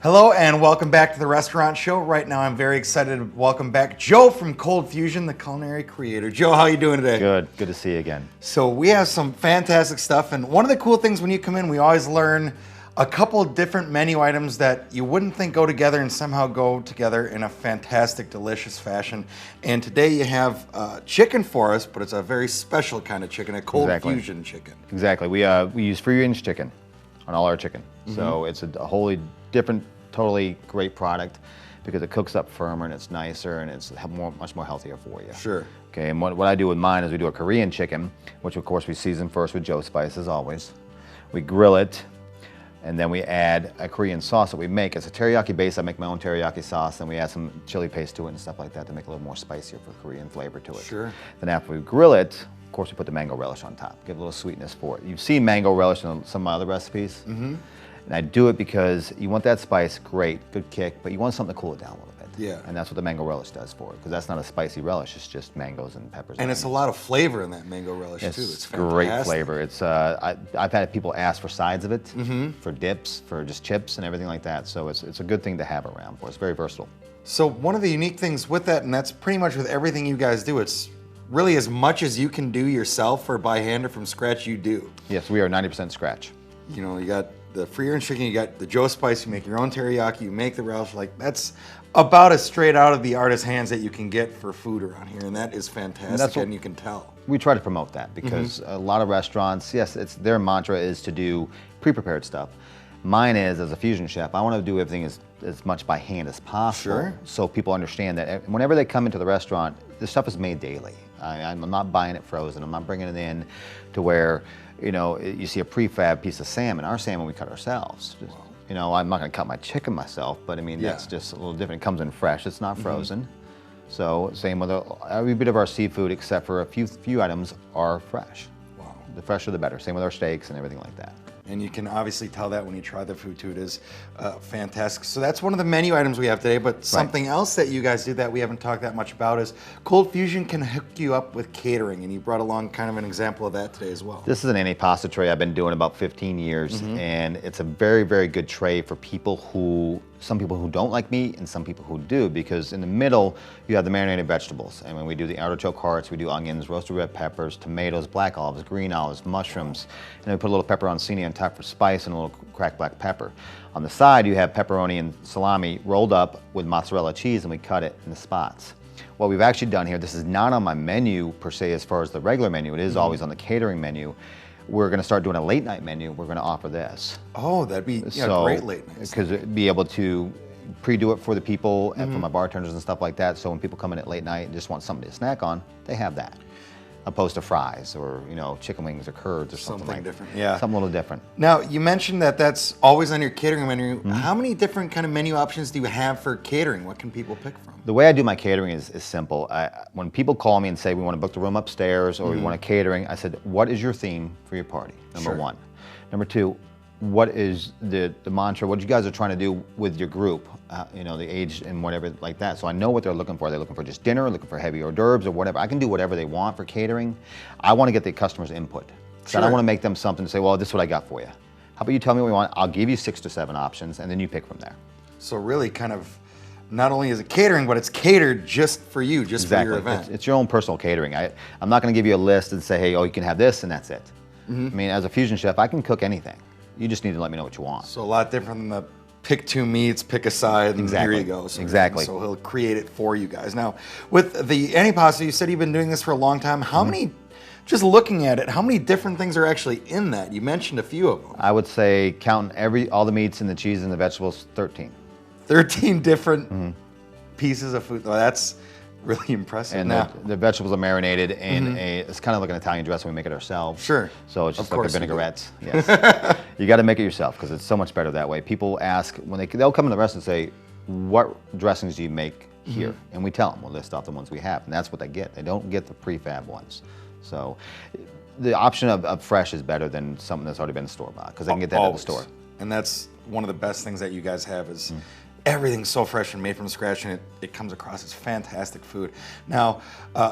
Hello and welcome back to the Restaurant Show. Right now I'm very excited to welcome back Joe from Cold Fusion, the culinary creator. Joe, how are you doing today? Good to see you again. So we have some fantastic stuff, and one of the cool things when you come in, we always learn a couple different menu items that you wouldn't think go together and somehow go together in a fantastic, delicious fashion. And today you have chicken for us, but it's a very special kind of chicken, a Cold Fusion chicken. Exactly. We use free-range chicken on all our chicken. So it's a wholly different, totally great product because it cooks up firmer and it's nicer and it's much more healthier for you. Sure. Okay, and what I do with mine is we do a Korean chicken, which of course we season first with Joe spice as always. We grill it, and then we add a Korean sauce that we make. It's a teriyaki base. I make my own teriyaki sauce, and we add some chili paste to it and stuff like that to make it a little more spicier for Korean flavor to it. Sure. Then after we grill it, of course we put the mango relish on top, give a little sweetness for it. You've seen mango relish in some of my other recipes. And I do it because you want that spice, great, good kick, but you want something to cool it down a little bit. Yeah. And that's what the mango relish does for it, because that's not a spicy relish, it's just mangoes and peppers. And it's a lot of flavor in that mango relish too. It's great fantastic. flavor. It's I've had people ask for sides of it, for dips, for just chips and everything like that. So it's a good thing to have around for. It's very versatile. So one of the unique things with that, and that's pretty much with everything you guys do, it's really as much as you can do yourself or by hand or from scratch, you do. Yes, we are 90% scratch. You know, you got the free-range chicken, you got the Joe spice, you make your own teriyaki, you make the relish. Like, that's about as straight out of the artist's hands that you can get for food around here, and that is fantastic, and you can tell. We try to promote that because a lot of restaurants, yes, their mantra is to do pre-prepared stuff. Mine is, as a fusion chef, I want to do everything as much by hand as possible. Sure. So people understand that whenever they come into the restaurant, this stuff is made daily. I'm not buying it frozen. I'm not bringing it in to where, you know, you see a prefab piece of salmon. Our salmon we cut ourselves. You know, I'm not going to cut my chicken myself, but I mean, that's just a little different. It comes in fresh. It's not frozen. So same with every bit of our seafood except for a few items are fresh. Wow. The fresher the better. Same with our steaks and everything like that. And you can obviously tell that when you try the food too. It is fantastic. So that's one of the menu items we have today, but something else that you guys do that we haven't talked that much about is Cold Fusion can hook you up with catering, and you brought along kind of an example of that today as well. This is an Antipasto tray I've been doing about 15 years, and it's a very, very good tray for some people who don't like meat and some people who do, because in the middle you have the marinated vegetables. And when we do the artichoke hearts, we do onions, roasted red peppers, tomatoes, black olives, green olives, mushrooms, and then we put a little pepperoncini on top for spice and a little cracked black pepper. On the side you have pepperoni and salami rolled up with mozzarella cheese, and we cut it in the spots. What we've actually done here, this is not on my menu per se as far as the regular menu, it is always on the catering menu. We're going to start doing a late night menu. We're going to offer this. Oh, that'd be great late night. Because be able to pre-do it for the people and for my bartenders and stuff like that. So when people come in at late night and just want something to snack on, they have that, opposed to fries or chicken wings or curds or something different. Yeah, something a little different. Now you mentioned that that's always on your catering menu. How many different kind of menu options do you have for catering? What can people pick from? The way I do my catering is simple. When people call me and say we want to book the room upstairs or we want a catering, I said, what is your theme for your party? Number one. Number two, what is the mantra? What you guys are trying to do with your group? The age and whatever like that. So I know what they're looking for. They're looking for just dinner, looking for heavy hors d'oeuvres or whatever. I can do whatever they want for catering. I want to get the customer's input. So I don't want to make them something to say, well, this is what I got for you. How about you tell me what you want? I'll give you 6 to 7 options, and then you pick from there. So really kind of, not only is it catering, but it's catered just for you, just for your event. It's your own personal catering. I'm not going to give you a list and say, hey, you can have this and that's it. I mean, as a fusion chef, I can cook anything. You just need to let me know what you want. So a lot different than the pick 2 meats, pick a side, and here you go. So So he'll create it for you guys. Now, with the Antipasto, you said you've been doing this for a long time. How many, just looking at it, how many different things are actually in that? You mentioned a few of them. I would say, counting all the meats and the cheese and the vegetables, 13. 13 different pieces of food. Well, that's really impressive. And the vegetables are marinated in it's kind of like an Italian dressing. We make it ourselves. Sure. So it's just like a vinaigrette. Yes. You got to make it yourself because it's so much better that way. People ask, when they'll come in the restaurant and say, what dressings do you make here? And we tell them, we'll list off the ones we have. And that's what they get. They don't get the prefab ones. So the option of fresh is better than something that's already been store-bought because they can get that at the store. And that's one of the best things that you guys have is everything's so fresh and made from scratch, and it comes across as fantastic food. Now,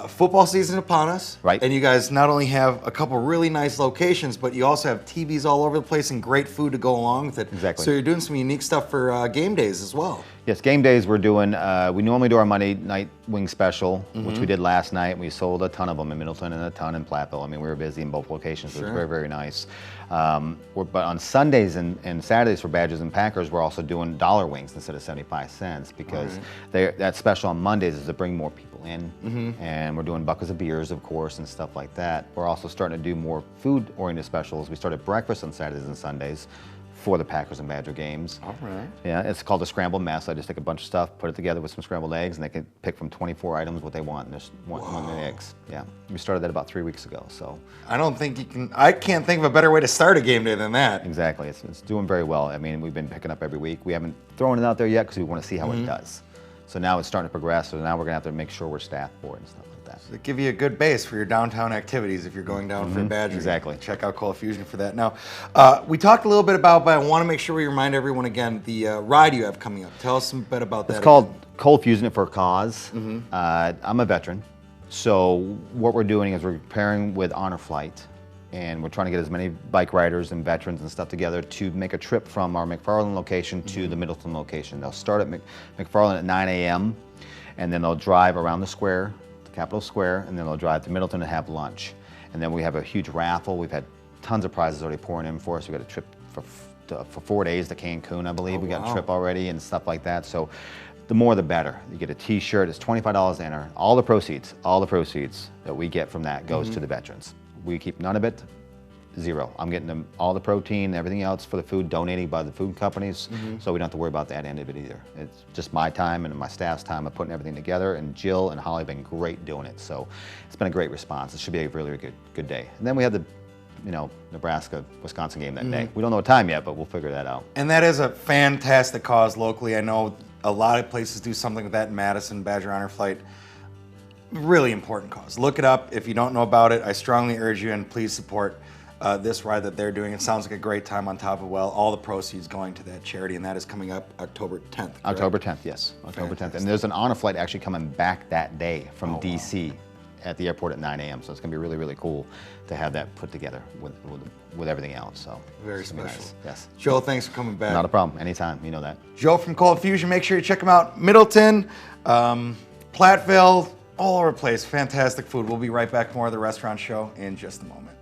football season upon us, Right. and you guys not only have a couple really nice locations, but you also have TVs all over the place and great food to go along with it. Exactly. So you're doing some unique stuff for game days as well. Yes, game days we're doing, we normally do our Monday night wing special, which we did last night. We sold a ton of them in Middleton and a ton in Platteville. I mean, we were busy in both locations, so it was very, very nice. But on Sundays and Saturdays for Badgers and Packers, we're also doing dollar wings instead of 75 cents because that special on Mondays is to bring more people in. And we're doing buckets of beers, of course, and stuff like that. We're also starting to do more food-oriented specials. We started breakfast on Saturdays and Sundays for the Packers and Badger games. All right. Yeah, it's called a scrambled mess. I just take a bunch of stuff, put it together with some scrambled eggs, and they can pick from 24 items what they want, and just one of the eggs. Yeah, we started that about 3 weeks ago, so. I can't think of a better way to start a game day than that. Exactly, it's doing very well. I mean, we've been picking up every week. We haven't thrown it out there yet because we want to see how it does. So now it's starting to progress, so now we're gonna have to make sure we're staffed for it and stuff like that. They give you a good base for your downtown activities if you're going down for a Badger. Exactly. Check out Cold Fusion for that. Now, we talked a little bit about, but I want to make sure we remind everyone again, the ride you have coming up. Tell us a bit about that. It's called Cold Fusion for a Cause. I'm a veteran, so what we're doing is we're pairing with Honor Flight, and we're trying to get as many bike riders and veterans and stuff together to make a trip from our McFarland location to the Middleton location. They'll start at McFarland at 9 a.m. and then they'll drive around the square, the Capitol Square, and then they'll drive to Middleton and have lunch. And then we have a huge raffle. We've had tons of prizes already pouring in for us. We got a trip for 4 days to Cancun, I believe. We got a trip already and stuff like that. So the more the better. You get a t-shirt, it's $25 to enter. All the proceeds that we get from that goes to the veterans. We keep none of it, zero. I'm getting them all the protein, everything else for the food donated by the food companies, so we don't have to worry about that end of it either. It's just my time and my staff's time of putting everything together, and Jill and Holly have been great doing it, so it's been a great response. It should be a really, really good day. And then we have the Nebraska-Wisconsin game that day. We don't know what time yet, but we'll figure that out. And that is a fantastic cause locally. I know a lot of places do something with that in Madison, Badger Honor Flight. Really important cause. Look it up. If you don't know about it, I strongly urge you, and please support this ride that they're doing. It sounds like a great time on top of well. All the proceeds going to that charity, and that is coming up October 10th. Correct? October 10th, yes. October 10th. And there's an honor flight actually coming back that day from DC at the airport at 9 a.m. So it's going to be really, really cool to have that put together with everything else. So very special. Nice. Yes. Joe, thanks for coming back. Not a problem. Anytime. You know that. Joe from Cold Fusion. Make sure you check him out. Middleton, Platteville, all over the place. Fantastic food. We'll be right back for more of the restaurant show in just a moment.